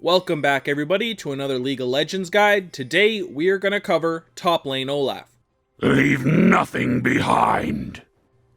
Welcome back everybody to another League of Legends guide. Today we are going to cover top lane Olaf. Leave nothing behind.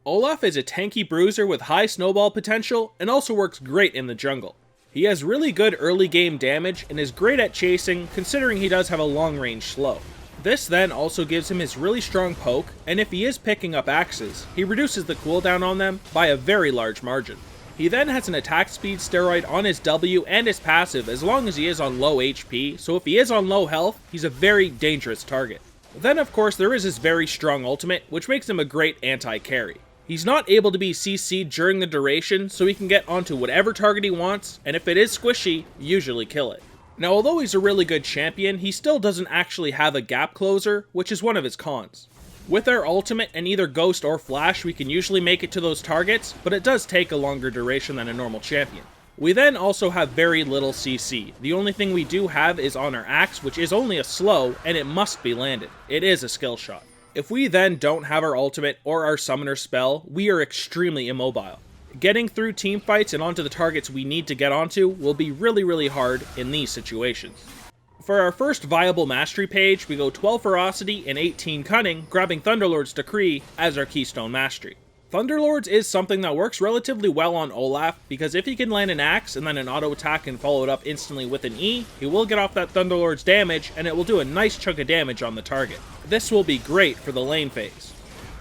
Olaf is a tanky bruiser with high snowball potential and also works great in the jungle. He has really good early game damage and is great at chasing considering he does have a long range slow. This then also gives him his really strong poke, and if he is picking up axes, he reduces the cooldown on them by a very large margin. He then has an attack speed steroid on his W and his passive as long as he is on low HP, so if he is on low health, he's a very dangerous target. Then of course there is his very strong ultimate, which makes him a great anti-carry. He's not able to be CC'd during the duration, so he can get onto whatever target he wants, and if it is squishy, usually kill it. Now although he's a really good champion, he still doesn't actually have a gap closer, which is one of his cons. With our ultimate and either Ghost or Flash, we can usually make it to those targets, but it does take a longer duration than a normal champion. We then also have very little CC. The only thing we do have is on our axe, which is only a slow, and it must be landed. It is a skill shot. If we then don't have our ultimate or our summoner spell, we are extremely immobile. Getting through team fights and onto the targets we need to get onto will be really hard in these situations. For our first viable mastery page, we go 12 Ferocity and 18 Cunning, grabbing Thunderlord's Decree as our keystone mastery. Thunderlords is something that works relatively well on Olaf, because if he can land an axe and then an auto attack and follow it up instantly with an E, he will get off that Thunderlord's damage and it will do a nice chunk of damage on the target. This will be great for the lane phase.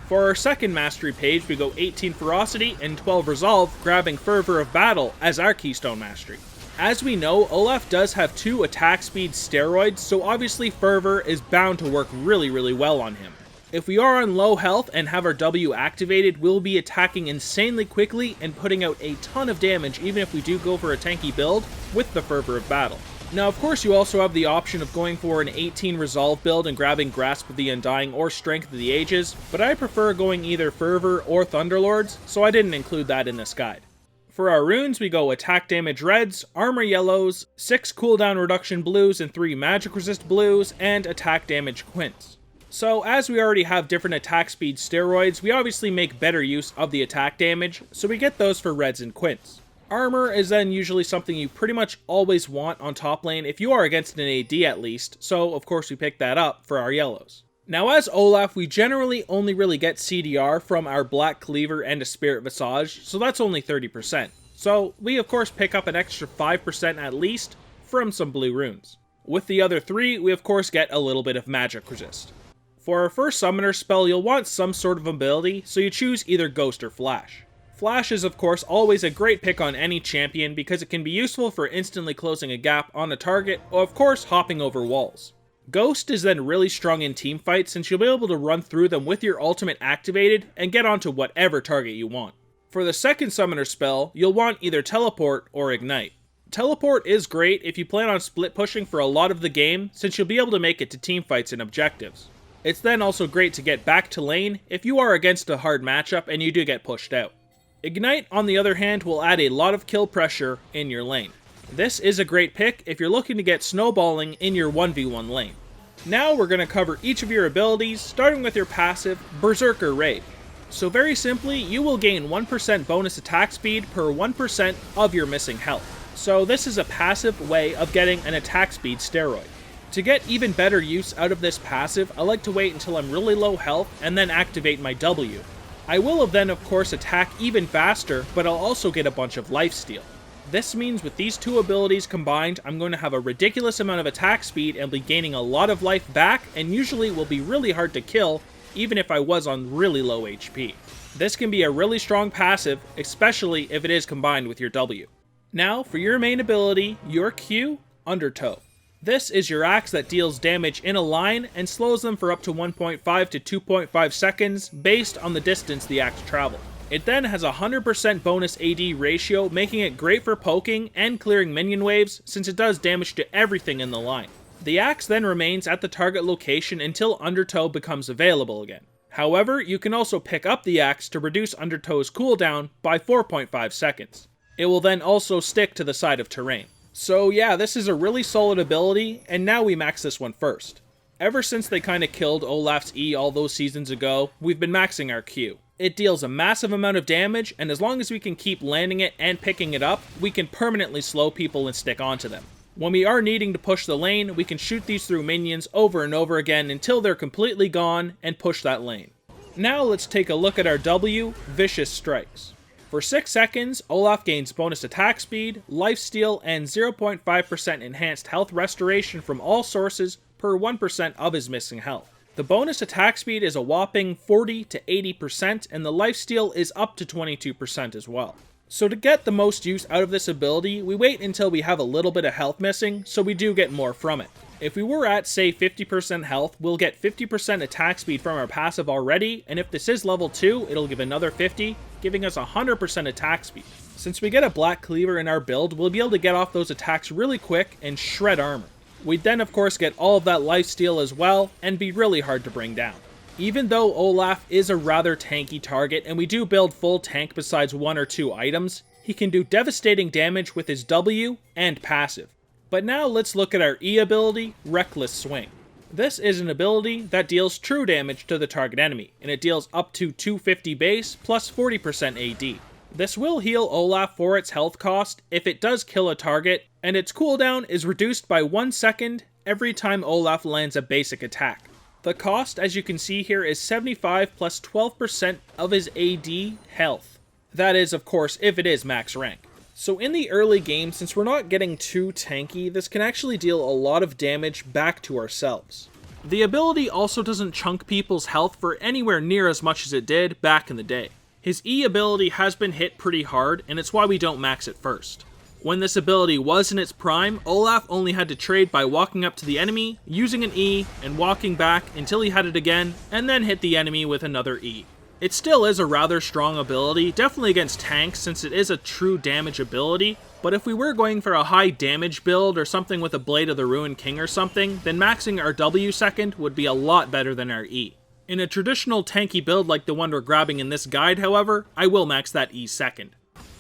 For our second mastery page, we go 18 Ferocity and 12 Resolve, grabbing Fervor of Battle as our keystone mastery. As we know, Olaf does have 2 attack speed steroids, so obviously Fervor is bound to work really well on him. If we are on low health and have our W activated, we'll be attacking insanely quickly and putting out a ton of damage even if we do go for a tanky build with the Fervor of Battle. Now of course you also have the option of going for an 18 Resolve build and grabbing Grasp of the Undying or Strength of the Ages, but I prefer going either Fervor or Thunderlords, so I didn't include that in this guide. For our runes, we go attack damage reds, armor yellows, 6 cooldown reduction blues and 3 magic resist blues, and attack damage quints. So as we already have different attack speed steroids, we obviously make better use of the attack damage, so we get those for reds and quints. Armor is then usually something you pretty much always want on top lane if you are against an AD at least, so of course we pick that up for our yellows. Now as Olaf, we generally only really get CDR from our Black Cleaver and a Spirit Visage, so that's only 30%. So we of course pick up an extra 5% at least from some blue runes. With the other 3, we of course get a little bit of magic resist. For our first summoner spell, you'll want some sort of ability, so you choose either Ghost or Flash. Flash is of course always a great pick on any champion because it can be useful for instantly closing a gap on a target, or of course hopping over walls. Ghost is then really strong in team fights since you'll be able to run through them with your ultimate activated and get onto whatever target you want. For the second summoner spell, you'll want either Teleport or Ignite. Teleport is great if you plan on split pushing for a lot of the game since you'll be able to make it to team fights and objectives. It's then also great to get back to lane if you are against a hard matchup and you do get pushed out. Ignite, on the other hand, will add a lot of kill pressure in your lane. This is a great pick if you're looking to get snowballing in your 1v1 lane. Now we're going to cover each of your abilities, starting with your passive, Berserker Raid. So very simply, you will gain 1% bonus attack speed per 1% of your missing health. So this is a passive way of getting an attack speed steroid. To get even better use out of this passive, I like to wait until I'm really low health and then activate my W. I will then of course attack even faster, but I'll also get a bunch of lifesteal. This means with these 2 abilities combined, I'm going to have a ridiculous amount of attack speed and be gaining a lot of life back, and usually will be really hard to kill even if I was on really low HP. This can be a really strong passive, especially if it is combined with your W. Now for your main ability, your Q, Undertow. This is your axe that deals damage in a line and slows them for up to 1.5 to 2.5 seconds based on the distance the axe traveled. It then has a 100% bonus AD ratio, making it great for poking and clearing minion waves since it does damage to everything in the line. The axe then remains at the target location until Undertow becomes available again. However, you can also pick up the axe to reduce Undertow's cooldown by 4.5 seconds. It will then also stick to the side of terrain. So yeah, this is a really solid ability, and now we max this one first. Ever since they kinda killed Olaf's E all those seasons ago, we've been maxing our Q. It deals a massive amount of damage, and as long as we can keep landing it and picking it up, we can permanently slow people and stick onto them. When we are needing to push the lane, we can shoot these through minions over and over again until they're completely gone and push that lane. Now let's take a look at our W, Vicious Strikes. For 6 seconds, Olaf gains bonus attack speed, lifesteal, and 0.5% enhanced health restoration from all sources per 1% of his missing health. The bonus attack speed is a whopping 40 to 80%, and the lifesteal is up to 22% as well. So to get the most use out of this ability, we wait until we have a little bit of health missing, so we do get more from it. If we were at, say, 50% health, we'll get 50% attack speed from our passive already, and if this is level 2, it'll give another 50, giving us 100% attack speed. Since we get a black cleaver in our build, we'll be able to get off those attacks really quick and shred armor. We'd then of course get all of that lifesteal as well, and be really hard to bring down. Even though Olaf is a rather tanky target, and we do build full tank besides 1 or 2 items, he can do devastating damage with his W and passive. But now let's look at our E ability, Reckless Swing. This is an ability that deals true damage to the target enemy, and it deals up to 250 base plus 40% AD. This will heal Olaf for its health cost if it does kill a target, and its cooldown is reduced by 1 second every time Olaf lands a basic attack. The cost, as you can see here, is 75 plus 12% of his AD health. That is, of course, if it is max rank. So in the early game, since we're not getting too tanky, this can actually deal a lot of damage back to ourselves. The ability also doesn't chunk people's health for anywhere near as much as it did back in the day. His E ability has been hit pretty hard, and it's why we don't max it first. When this ability was in its prime, Olaf only had to trade by walking up to the enemy, using an E, and walking back until he had it again, and then hit the enemy with another E. It still is a rather strong ability, definitely against tanks since it is a true damage ability, but if we were going for a high damage build or something with a Blade of the Ruined King or something, then maxing our W second would be a lot better than our E. In a traditional tanky build like the one we're grabbing in this guide, however, I will max that E second.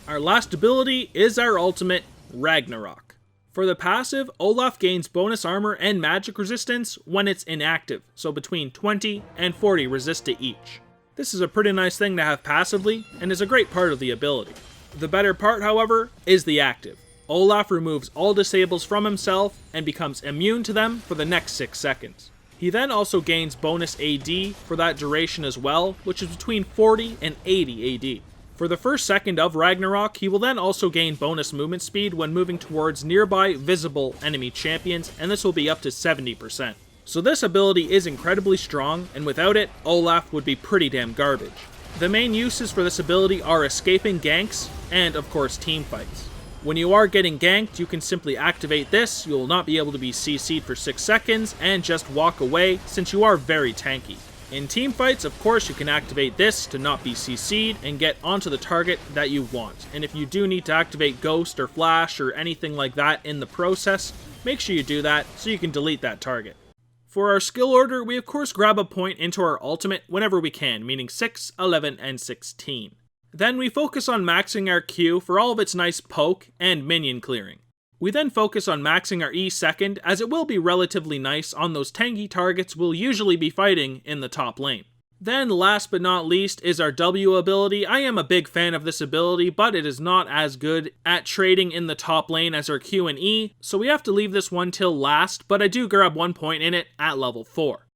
Our last ability is our ultimate, Ragnarok. For the passive, Olaf gains bonus armor and magic resistance when it's inactive, so between 20 and 40 resist to each. This is a pretty nice thing to have passively, and is a great part of the ability. The better part, however, is the active. Olaf removes all disables from himself and becomes immune to them for the next 6 seconds. He then also gains bonus AD for that duration as well, which is between 40 and 80 AD. For the first second of Ragnarok, he will then also gain bonus movement speed when moving towards nearby visible enemy champions, and this will be up to 70%. So this ability is incredibly strong, and without it, Olaf would be pretty damn garbage. The main uses for this ability are escaping ganks, and of course team fights. When you are getting ganked, you can simply activate this, you will not be able to be CC'd for 6 seconds, and just walk away since you are very tanky. In team fights, of course, you can activate this to not be CC'd and get onto the target that you want. And if you do need to activate Ghost or Flash or anything like that in the process, make sure you do that so you can delete that target. For our skill order, we of course grab a point into our ultimate whenever we can, meaning 6, 11, and 16. Then we focus on maxing our Q for all of its nice poke and minion clearing. We then focus on maxing our E second, as it will be relatively nice on those tanky targets we'll usually be fighting in the top lane. Then last but not least is our W ability. I am a big fan of this ability, but it is not as good at trading in the top lane as our Q and E, so we have to leave this one till last, but I do grab 1 point in it at level 4.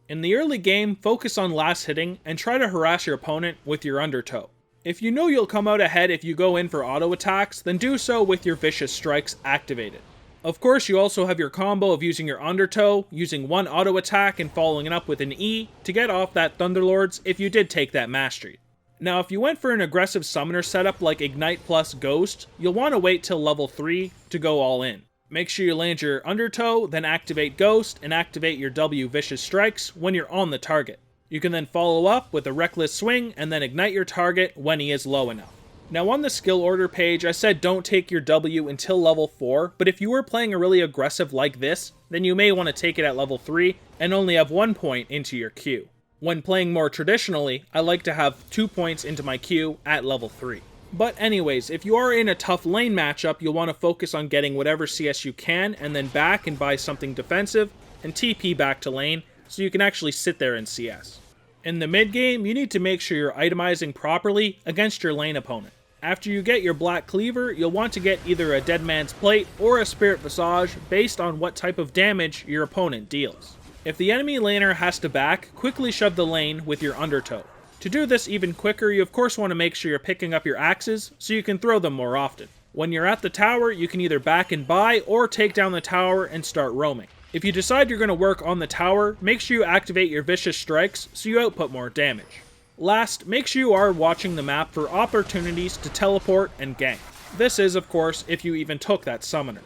In the early game, focus on last hitting and try to harass your opponent with your undertow. If you know you'll come out ahead if you go in for auto attacks, then do so with your Vicious Strikes activated. Of course, you also have your combo of using your undertow, using 1 auto attack and following it up with an E to get off that Thunderlords if you did take that Mastery. Now if you went for an aggressive summoner setup like Ignite plus Ghost, you'll want to wait till level 3 to go all in. Make sure you land your undertow, then activate Ghost and activate your W Vicious Strikes when you're on the target. You can then follow up with a Reckless Swing and then ignite your target when he is low enough. Now on the skill order page, I said don't take your W until level 4, but if you were playing a really aggressive like this, then you may want to take it at level 3 and only have 1 point into your Q. When playing more traditionally, I like to have 2 points into my Q at level 3. But anyways, if you are in a tough lane matchup, you'll want to focus on getting whatever CS you can and then back and buy something defensive and TP back to lane so you can actually sit there in CS. In the mid game, you need to make sure you're itemizing properly against your lane opponent. After you get your Black Cleaver, you'll want to get either a Dead Man's Plate or a Spirit Visage based on what type of damage your opponent deals. If the enemy laner has to back, quickly shove the lane with your Undertow. To do this even quicker, you of course want to make sure you're picking up your axes so you can throw them more often. When you're at the tower, you can either back and buy or take down the tower and start roaming. If you decide you're going to work on the tower, make sure you activate your Vicious Strikes so you output more damage. Last, make sure you are watching the map for opportunities to teleport and gank. This is, of course, if you even took that summoner.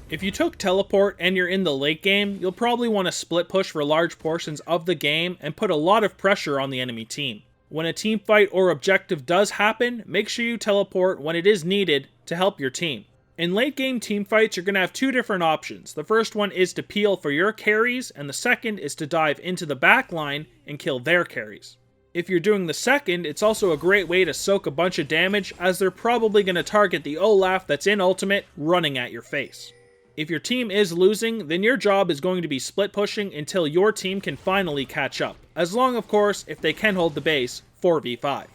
If you took teleport and you're in the late game, you'll probably want to split push for large portions of the game and put a lot of pressure on the enemy team. When a team fight or objective does happen, make sure you teleport when it is needed to help your team. In late game team fights, you're going to have two different options. The first one is to peel for your carries, and the second is to dive into the back line and kill their carries. If you're doing the second, it's also a great way to soak a bunch of damage, as they're probably going to target the Olaf that's in ultimate running at your face. If your team is losing, then your job is going to be split pushing until your team can finally catch up, as long of course if they can hold the base 4v5.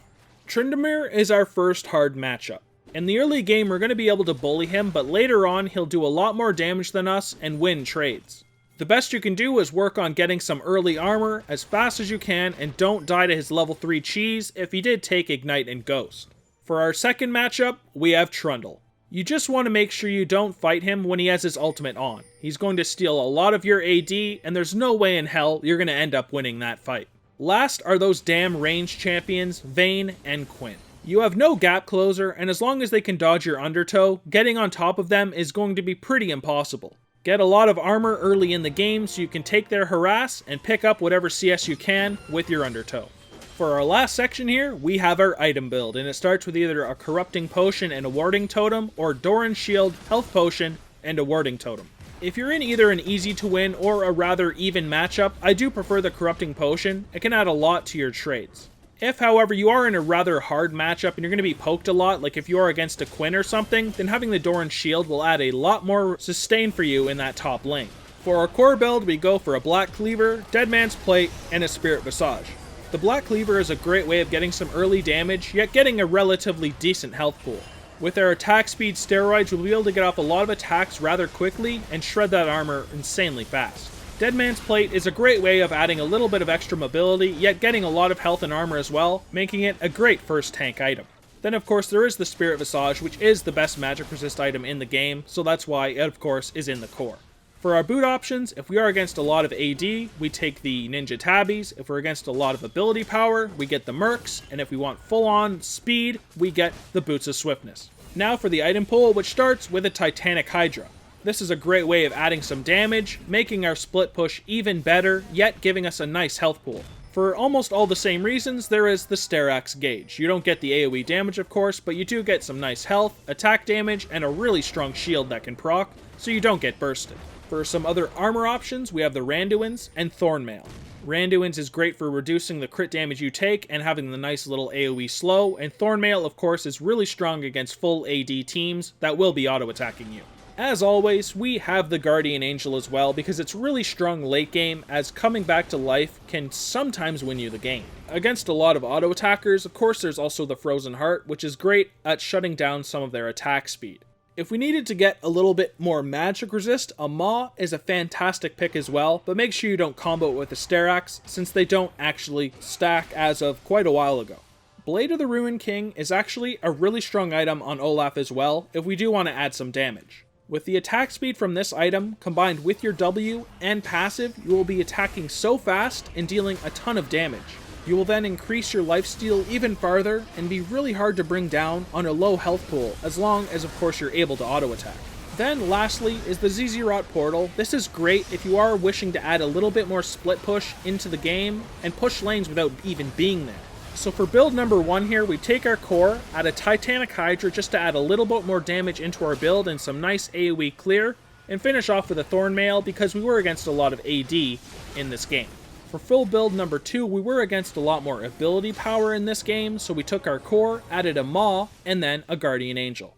Tryndamere is our first hard matchup. In the early game we're going to be able to bully him, but later on he'll do a lot more damage than us and win trades. The best you can do is work on getting some early armor as fast as you can and don't die to his level 3 cheese if he did take Ignite and Ghost. For our second matchup, we have Trundle. You just want to make sure you don't fight him when he has his ultimate on. He's going to steal a lot of your AD, and there's no way in hell you're going to end up winning that fight. Last are those damn range champions, Vayne and Quinn. You have no gap closer, and as long as they can dodge your Undertow, getting on top of them is going to be pretty impossible. Get a lot of armor early in the game so you can take their harass and pick up whatever CS you can with your Undertow. For our last section here, we have our item build, and it starts with either a Corrupting Potion and a Warding Totem, or Doran's Shield, Health Potion, and a Warding Totem. If you're in either an easy to win or a rather even matchup, I do prefer the Corrupting Potion. It can add a lot to your trades. If, however, you are in a rather hard matchup and you're going to be poked a lot, like if you are against a Quinn or something, then having the Doran's Shield will add a lot more sustain for you in that top lane. For our core build, we go for a Black Cleaver, Dead Man's Plate, and a Spirit Visage. The Black Cleaver is a great way of getting some early damage, yet getting a relatively decent health pool. With our attack speed steroids, we'll be able to get off a lot of attacks rather quickly and shred that armor insanely fast. Dead Man's Plate is a great way of adding a little bit of extra mobility, yet getting a lot of health and armor as well, making it a great first tank item. Then of course there is the Spirit Visage, which is the best magic resist item in the game, so that's why it of course is in the core. For our boot options, if we are against a lot of AD, we take the Ninja Tabbies. If we're against a lot of ability power, we get the Mercs. And if we want full-on speed, we get the Boots of Swiftness. Now for the item pool, which starts with a Titanic Hydra. This is a great way of adding some damage, making our split push even better, yet giving us a nice health pool. For almost all the same reasons, there is the Sterak's Gauge. You don't get the AoE damage, of course, but you do get some nice health, attack damage, and a really strong shield that can proc, so you don't get bursted. For some other armor options, we have the Randuin's and Thornmail. Randuin's is great for reducing the crit damage you take and having the nice little AoE slow, and Thornmail, of course, is really strong against full AD teams that will be auto-attacking you. As always, we have the Guardian Angel as well, because it's really strong late game, as coming back to life can sometimes win you the game. Against a lot of auto-attackers, of course there's also the Frozen Heart, which is great at shutting down some of their attack speed. If we needed to get a little bit more magic resist, a Maw is a fantastic pick as well, but make sure you don't combo it with the Sterak's, since they don't actually stack as of quite a while ago. Blade of the Ruined King is actually a really strong item on Olaf as well, if we do want to add some damage. With the attack speed from this item, combined with your W and passive, you will be attacking so fast and dealing a ton of damage. You will then increase your lifesteal even farther and be really hard to bring down on a low health pool, as long as of course you're able to auto attack. Then lastly is the Zizirot Portal. This is great if you are wishing to add a little bit more split push into the game and push lanes without even being there. So for build number 1 here, we take our core, add a Titanic Hydra just to add a little bit more damage into our build and some nice AoE clear, and finish off with a Thornmail because we were against a lot of AD in this game. For full build number 2, we were against a lot more ability power in this game, so we took our core, added a Maw, and then a Guardian Angel.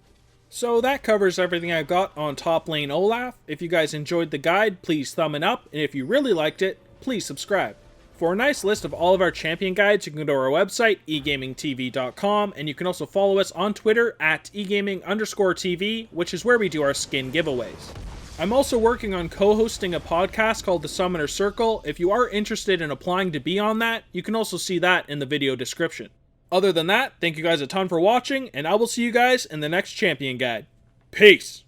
So that covers everything I've got on top lane Olaf. If you guys enjoyed the guide, please thumb it up, and if you really liked it, please subscribe. For a nice list of all of our champion guides, you can go to our website, egamingtv.com, and you can also follow us on Twitter at egaming_TV, which is where we do our skin giveaways. I'm also working on co-hosting a podcast called The Summoner Circle. If you are interested in applying to be on that, you can also see that in the video description. Other than that, thank you guys a ton for watching, and I will see you guys in the next champion guide. Peace!